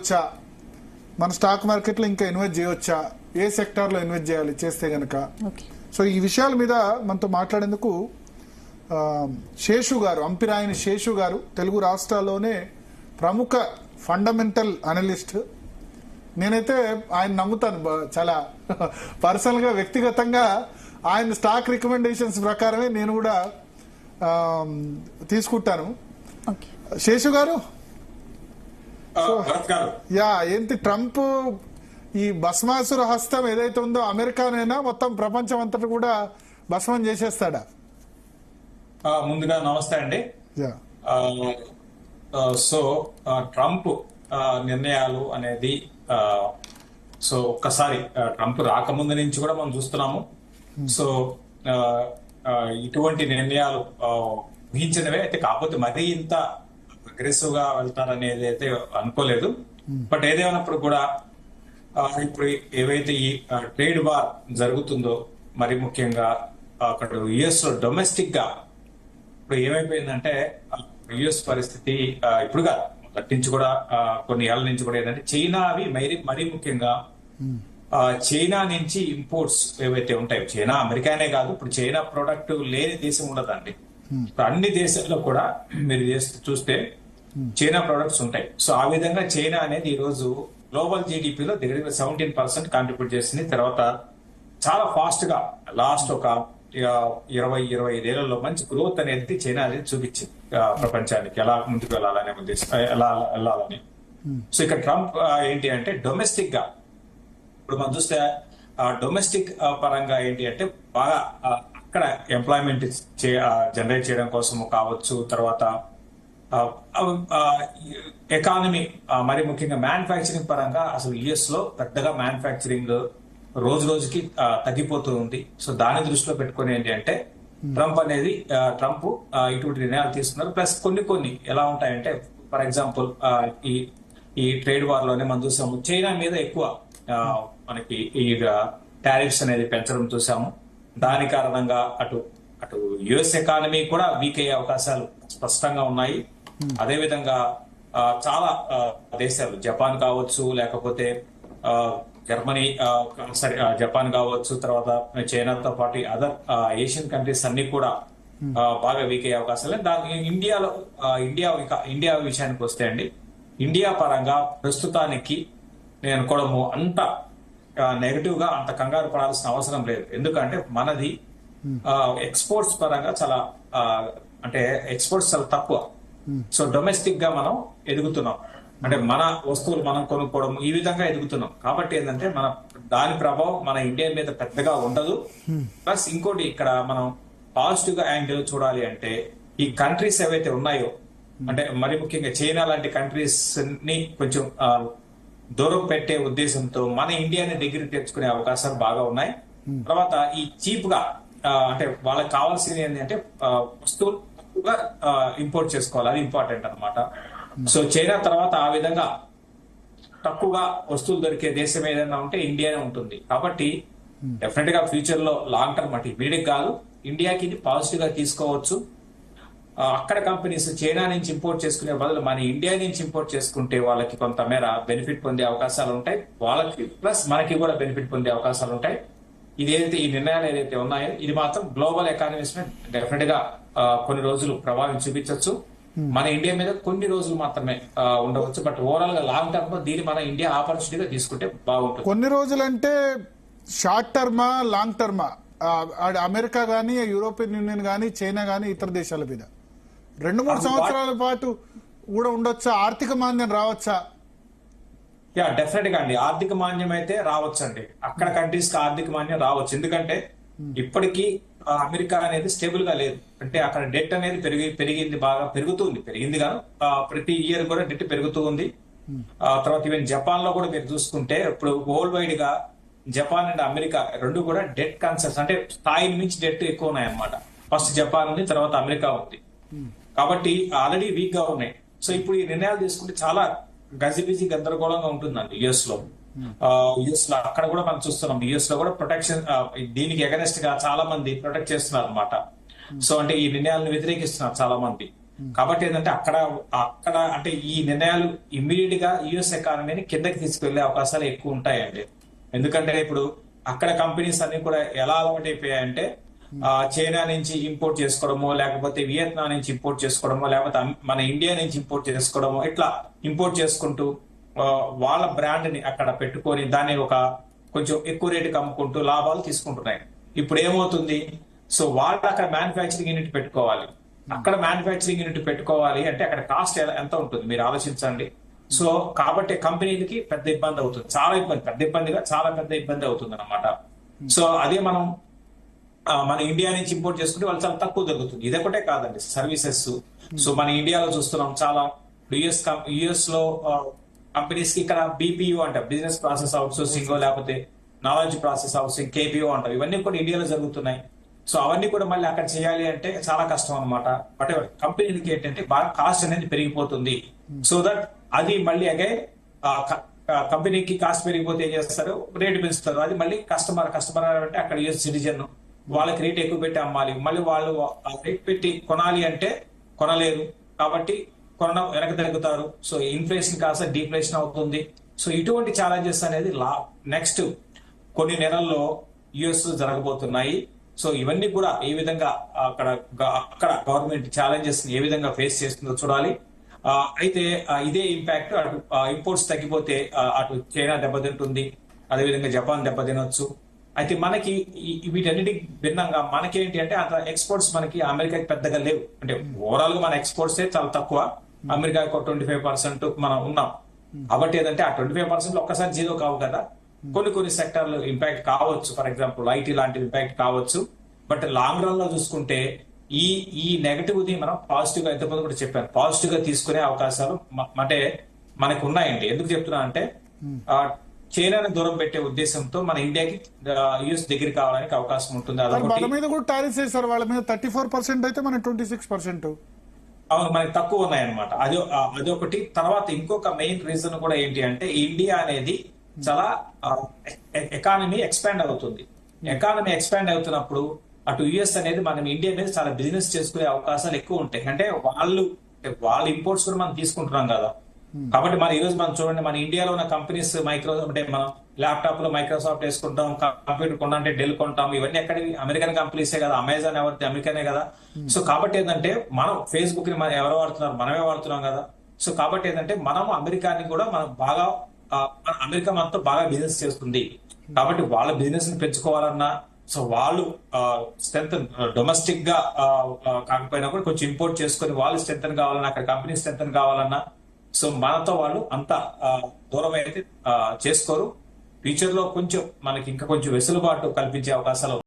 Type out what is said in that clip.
వచ్చా, మన స్టాక్ మార్కెట్లో ఇంకా ఇన్వెస్ట్ చేయవచ్చా, ఏ సెక్టార్లో ఇన్వెస్ట్ చేయాలి చేస్తే గనక. సో ఈ విషయాల మీద మనతో మాట్లాడేందుకు శేషు గారు, అంపిరాయని శేషు గారు, తెలుగు రాష్ట్రాల్లోనే ప్రముఖ ఫండమెంటల్ అనలిస్ట్. నేనైతే ఆయన నమ్ముతాను చాలా పర్సనల్గా, వ్యక్తిగతంగా ఆయన స్టాక్ రికమెండేషన్స్ ప్రకారమే నేను కూడా తీసుకుంటాను. శేషు గారు, ఏంటి ట్రంప్ ఈ భస్మాసుర హస్తం ఏదైతే ఉందో అమెరికానైనా మొత్తం ప్రపంచం అంతటా కూడా భస్మం చేసేస్తాడా? ముందుగా నమస్తే అండి. సో ట్రంప్ నిర్ణయాలు అనేది సో ఒక్కసారి ట్రంప్ రాకముందు నుంచి కూడా మనం చూస్తున్నాము. సో ఇటువంటి నిర్ణయాలు ఊహించినవే అయితే, కాకపోతే మరీ ఇంత అగ్రెసివ్ గా వెళ్తారనేది అయితే అనుకోలేదు. బట్ ఏదేమైనప్పుడు కూడా ఇప్పుడు ఏవైతే ఈ ట్రేడ్ వార్ జరుగుతుందో, మరి ముఖ్యంగా అక్కడ యుఎస్ లో డొమెస్టిక్ గా ఇప్పుడు ఏమైపోయిందంటే, యుఎస్ పరిస్థితి ఇప్పుడుగా మొదటి నుంచి కూడా కొన్ని ఏళ్ల నుంచి కూడా ఏంటంటే, చైనా అవి మరీ ముఖ్యంగా చైనా నుంచి ఇంపోర్ట్స్ ఏవైతే ఉంటాయో, చైనా అమెరికానే కాదు, ఇప్పుడు చైనా ప్రోడక్ట్ లేని దేశం ఉండదండి. అన్ని దేశాల్లో కూడా మీరు చూస్తే చైనా ప్రొడక్ట్స్ ఉంటాయి. సో ఆ విధంగా చైనా అనేది ఈ రోజు గ్లోబల్ జీడిపిలో దగ్గర 17% కాంట్రిబ్యూట్ చేసింది. తర్వాత చాలా ఫాస్ట్ గా లాస్ట్ ఒక 20-25 ఏళ్లలో మంచి గ్రోత్ అనేది చైనా అనేది చూపించింది ప్రపంచానికి, ఎలా ముందుకు వెళ్ళాలనే ఉద్దేశం, ఎలా వెళ్ళాలని. సో ఇక్కడ ట్రంప్ ఏంటి అంటే, డొమెస్టిక్ గా ఇప్పుడు మనం చూస్తే డొమెస్టిక్ పరంగా ఏంటి అంటే, బాగా అక్కడ ఎంప్లాయ్మెంట్ జనరేట్ చేయడం కోసం కావచ్చు, తర్వాత ఎకానమీ మరి ముఖ్యంగా మ్యానుఫ్యాక్చరింగ్ పరంగా అసలు యుఎస్ లో పెద్దగా మ్యానుఫ్యాక్చరింగ్ రోజు రోజుకి తగ్గిపోతూ ఉంది. సో దాన్ని దృష్టిలో పెట్టుకుని ఏంటి అంటే, ట్రంప్ ఇటువంటి నిర్ణయాలు తీసుకున్నారు. ప్లస్ కొన్ని ఎలా ఉంటాయంటే, ఫర్ ఎగ్జాంపుల్ ఈ ట్రేడ్ వార్ లోనే మనం చూసాము, చైనా మీద ఎక్కువ మనకి ఈ టారిఫ్స్ అనేది పెంచడం చూసాము. దాని కారణంగా అటు యుఎస్ ఎకానమీ కూడా వీక్ అయ్యే అవకాశాలు స్పష్టంగా ఉన్నాయి. అదేవిధంగా చాలా దేశాలు, జపాన్ కావచ్చు, లేకపోతే జర్మనీ, జపాన్ కావచ్చు, తర్వాత చైనాతో పాటు అదర్ ఏషియన్ కంట్రీస్ అన్ని కూడా బాగా వీక్ అయ్యే అవకాశాలు. దాని ఇండియా విషయానికి వస్తే అండి, ఇండియా పరంగా ప్రస్తుతానికి నేను అనుకోవడము అంత నెగటివ్ గా అంత కంగారు పడాల్సిన అవసరం లేదు. ఎందుకంటే మనది ఎక్స్పోర్ట్స్ పరంగా చాలా అంటే ఎక్స్పోర్ట్స్ చాలా తక్కువ. సో డొమెస్టిక్ గా మనం ఎదుగుతున్నాం, అంటే మన వస్తువులు మనం కొనుక్కోవడం, ఈ విధంగా ఎదుగుతున్నాం. కాబట్టి ఏంటంటే దాని ప్రభావం మన ఇండియా మీద పెద్దగా ఉండదు. ప్లస్ ఇంకోటి ఇక్కడ మనం పాజిటివ్ గా యాంగిల్ చూడాలి అంటే, ఈ కంట్రీస్ ఏవైతే ఉన్నాయో, అంటే మరి ముఖ్యంగా చైనా లాంటి కంట్రీస్ ని కొంచెం దూరం పెట్టే ఉద్దేశంతో మన ఇండియాని దగ్గర తెచ్చుకునే అవకాశాలు బాగా ఉన్నాయి. తర్వాత ఈ చీప్ గా అంటే వాళ్ళకి కావాల్సింది ఏంటంటే వస్తువులు తక్కువగా ఇంపోర్ట్ చేసుకోవాలి, అది ఇంపార్టెంట్ అనమాట. సో చైనా తర్వాత ఆ విధంగా తక్కువగా వస్తువులు దొరికే దేశం ఏదైనా ఉంటే ఇండియానే ఉంటుంది. కాబట్టి డెఫినెట్ గా ఫ్యూచర్ లో లాంగ్ టర్మ్ అంటే వీడికి కాదు, ఇండియాకి ఇది పాజిటివ్ గా తీసుకోవచ్చు. అక్కడ కంపెనీస్ చైనా నుంచి ఇంపోర్ట్ చేసుకునే బదులు మన ఇండియా నుంచి ఇంపోర్ట్ చేసుకుంటే వాళ్ళకి కొంతమేర బెనిఫిట్ పొందే అవకాశాలు ఉంటాయి, వాళ్ళకి ప్లస్ మనకి కూడా బెనిఫిట్ పొందే అవకాశాలు ఉంటాయి. ఈ నిర్ణయాలు ఏదైతే ఉన్నాయో, ఇది మాత్రం గ్లోబల్ ఎకానమీస్ మీద డెఫినెట్ గా కొన్ని రోజులు ప్రభావం చూపించవచ్చు. మన ఇండియా మీద కొన్ని రోజులు మాత్రమే ఉండవచ్చు. బట్ ఓవరాల్ గా లాంగ్ టర్మ్ లో దీన్ని మన ఇండియా ఆపర్చునిటీగా తీసుకుంటే బాగుంటుంది. కొన్ని రోజులు అంటే షార్ట్ టర్మా, లాంగ్ టర్మా? అమెరికా గానీ, యూరోపియన్ యూనియన్ గానీ, చైనా గానీ, ఇతర దేశాల మీద 2-3 సంవత్సరాల పాటు కూడా ఉండొచ్చా? ఆర్థిక మాంద్యం రావచ్చా? డెఫినెట్ గా అండి, ఆర్థిక మాంద్యం అయితే రావచ్చు అండి. అక్కడ కంట్రీస్ కి ఆర్థిక మాంద్యం రావచ్చు. ఎందుకంటే ఇప్పటికీ అమెరికా అనేది స్టేబుల్ గా లేదు. అంటే అక్కడ డెట్ అనేది పెరిగింది, బాగా పెరిగింది కాదు, ప్రతి ఇయర్ కూడా డెట్ పెరుగుతూ ఉంది. తర్వాత ఈవెన్ జపాన్ లో కూడా మీరు చూసుకుంటే, ఇప్పుడు వరల్డ్ వైడ్ గా జపాన్ అండ్ అమెరికా రెండు కూడా డెట్ కన్సర్న్స్ అంటే స్థాయి నుంచి డెట్ ఎక్కువ ఉన్నాయి అన్నమాట. ఫస్ట్ జపాన్ ఉంది, తర్వాత అమెరికా ఉంది. కాబట్టి ఆల్రెడీ వీక్ గా ఉన్నాయి. సో ఇప్పుడు ఈ నిర్ణయాలు తీసుకుంటే చాలా గజిబిజి గందరగోళంగా ఉంటుందండి యుఎస్ లో. అక్కడ కూడా మనం చూస్తున్నాం, యుఎస్ లో కూడా ప్రొటెక్షన్ దీనికి ఎగనెస్ట్ గా చాలా మంది ప్రొటెక్ట్ చేస్తున్నారు అనమాట. సో అంటే ఈ నిర్ణయాలను వ్యతిరేకిస్తున్నారు చాలా మంది. కాబట్టి ఏంటంటే అక్కడ అక్కడ అంటే ఈ నిర్ణయాలు ఇమ్మీడియట్ గా యుఎస్ ఎకానమీని కిందకి తీసుకువెళ్లే అవకాశాలు ఎక్కువ ఉంటాయండి. ఎందుకంటే ఇప్పుడు అక్కడ కంపెనీస్ అన్ని కూడా ఎలా అలవాటు అయిపోయాయంటే చైనా నుంచి ఇంపోర్ట్ చేసుకోవడమో, లేకపోతే వియత్నాం నుంచి ఇంపోర్ట్ చేసుకోవడమో, లేకపోతే మన ఇండియా నుంచి ఇంపోర్ట్ చేసుకోవడమో, ఇట్లా ఇంపోర్ట్ చేసుకుంటూ వాళ్ళ బ్రాండ్ ని అక్కడ పెట్టుకొని దాన్ని ఒక కొంచెం ఎక్కువ రేటుకి అమ్ముకుంటూ లాభాలు తీసుకుంటున్నాయి. ఇప్పుడు ఏమవుతుంది, సో వాళ్ళు అక్కడ మ్యానుఫ్యాక్చరింగ్ యూనిట్ పెట్టుకోవాలి. అక్కడ మ్యానుఫ్యాక్చరింగ్ యూనిట్ పెట్టుకోవాలి అంటే అక్కడ కాస్ట్ ఎంత ఉంటుంది మీరు ఆలోచించండి. సో కాబట్టి కంపెనీలకి పెద్ద ఇబ్బంది అవుతుంది, చాలా ఇబ్బంది, చాలా పెద్ద ఇబ్బంది అవుతుంది అనమాట. సో అదే మనం మన ఇండియా నుంచి ఇంపోర్ట్ చేసుకుంటే వాళ్ళు చాలా తక్కువ దొరుకుతుంది. ఇదొకటే కాదండి, సర్వీసెస్. సో మన ఇండియాలో చూస్తున్నాం చాలా యుఎస్ లో కంపెనీస్ కి ఇక్కడ బీపీయూ అంటారు, బిజినెస్ ప్రాసెస్ అవుట్సోర్సింగ్, లేకపోతే నాలెడ్జ్ ప్రాసెస్ అవుట్సోర్సింగ్, కేపీఓ అంటారు. ఇవన్నీ కూడా ఇండియాలో జరుగుతున్నాయి. సో అవన్నీ కూడా మళ్ళీ అక్కడ చేయాలి అంటే చాలా కష్టం అనమాట. బట్ కంపెనీలకి ఏంటంటే బాగా కాస్ట్ అనేది పెరిగిపోతుంది. సో దట్ అది మళ్ళీ అగే కంపెనీకి కాస్ట్ పెరిగిపోతే ఏం చేస్తారు, రేటు పెంచుతారు. అది మళ్ళీ కస్టమర్ అంటే అక్కడ యూఎస్ సిటిజన్, వాళ్ళకి రేట్ ఎక్కువ పెట్టి అమ్మాలి. మళ్ళీ వాళ్ళు రేట్ పెట్టి కొనాలి అంటే కొనలేరు, కాబట్టి కొనడం వెనక తగ్గుతారు. సో ఇన్ఫ్లేషన్ కాస్త డీఫ్లేషన్ అవుతుంది. సో ఇటువంటి ఛాలెంజెస్ అనేది నెక్స్ట్ కొన్ని నెలల్లో యుఎస్ జరగబోతున్నాయి. సో ఇవన్నీ కూడా ఏ విధంగా అక్కడ గవర్నమెంట్ ఛాలెంజెస్ ఏ విధంగా ఫేస్ చేస్తుందో చూడాలి. అయితే ఇదే ఇంపాక్ట్ అటు ఇంపోర్ట్స్ తగ్గిపోతే అటు చైనా దెబ్బతింటుంది, అదేవిధంగా జపాన్ దెబ్బతినొచ్చు. అయితే మనకి వీటన్నిటికి భిన్నంగా మనకేంటి అంటే అంత ఎక్స్పోర్ట్స్ మనకి అమెరికాకి పెద్దగా లేవు. అంటే ఓవరాల్ గా మన ఎక్స్పోర్ట్స్ చాలా తక్కువ, అమెరికాకి 25% మనం ఉన్నాం. కాబట్టి ఏదంటే ఆ 25% ఒక్కసారి జీరో కావు కదా, కొన్ని సెక్టర్లు ఇంపాక్ట్ కావచ్చు. ఫర్ ఎగ్జాంపుల్ ఐటీ లాంటి ఇంపాక్ట్ కావచ్చు. బట్ లాంగ్ రన్ లో చూసుకుంటే ఈ నెగటివ్ ని మనం పాజిటివ్ గా, ఎంతమంది కూడా చెప్పాను, పాజిటివ్ గా తీసుకునే అవకాశాలు అంటే మనకు ఉన్నాయండి. ఎందుకు చెప్తున్నా అంటే చైనాని దూరం పెట్టే ఉద్దేశంతో మన ఇండియాకి యుఎస్ దగ్గర కావడానికి అవకాశం ఉంటుంది. వాళ్ళ మీద కూడా టారిఫ్ చేశారు, వాళ్ళ మీద 34% అయితే మన 26%. అవును, మనకి తక్కువ ఉన్నాయన్నమాట. అదొకటి. తర్వాత ఇంకొక మెయిన్ రీజన్ కూడా ఏంటి అంటే ఇండియా అనేది చాలా ఎకానమీ ఎక్స్పాండ్ అవుతుంది. ఎకానమీ ఎక్స్పాండ్ అవుతున్నప్పుడు అటు యుఎస్ అనేది మనం ఇండియా మీద చాలా బిజినెస్ చేసుకునే అవకాశాలు ఎక్కువ ఉంటాయి. అంటే వాళ్ళ ఇంపోర్ట్స్ కూడా మనం తీసుకుంటున్నాం కదా. కాబట్టి మన ఈ రోజు మనం చూడండి, మన ఇండియాలో ఉన్న కంపెనీస్ అంటే మనం ల్యాప్టాప్ లో మైక్రోసాఫ్ట్ వేసుకుంటాం, కంప్యూటర్ కొన్నాంటే డెల్ కొంటాం. ఇవన్నీ ఎక్కడివి? అమెరికన్ కంపెనీసే కదా. అమెజాన్ ఎవరిది? అమెరికనే కదా. సో కాబట్టి ఏంటంటే మనం ఫేస్బుక్ ని మనం ఎవరు వాడుతున్నారు? మనమే వాడుతున్నాం కదా. సో కాబట్టి ఏంటంటే మనం అమెరికాని కూడా మనం బాగా అమెరికా మనతో బాగా బిజినెస్ చేస్తుంది. కాబట్టి వాళ్ళ బిజినెస్ ని పెంచుకోవాలన్నా, సో వాళ్ళు స్ట్రెంత్ డొమెస్టిక్ గా కాకపోయినా కూడా కొంచెం ఇంపోర్ట్ చేసుకుని వాళ్ళు స్ట్రెంత్ కావాలన్నా, అక్కడ కంపెనీ స్ట్రెంత్ కావాలన్నా, సో మనతో వాళ్ళు అంత దూరం అయితే చేసుకోరు. ఫ్యూచర్ లో కొంచెం మనకి ఇంకా కొంచెం వెసులుబాటు కల్పించే అవకాశాలు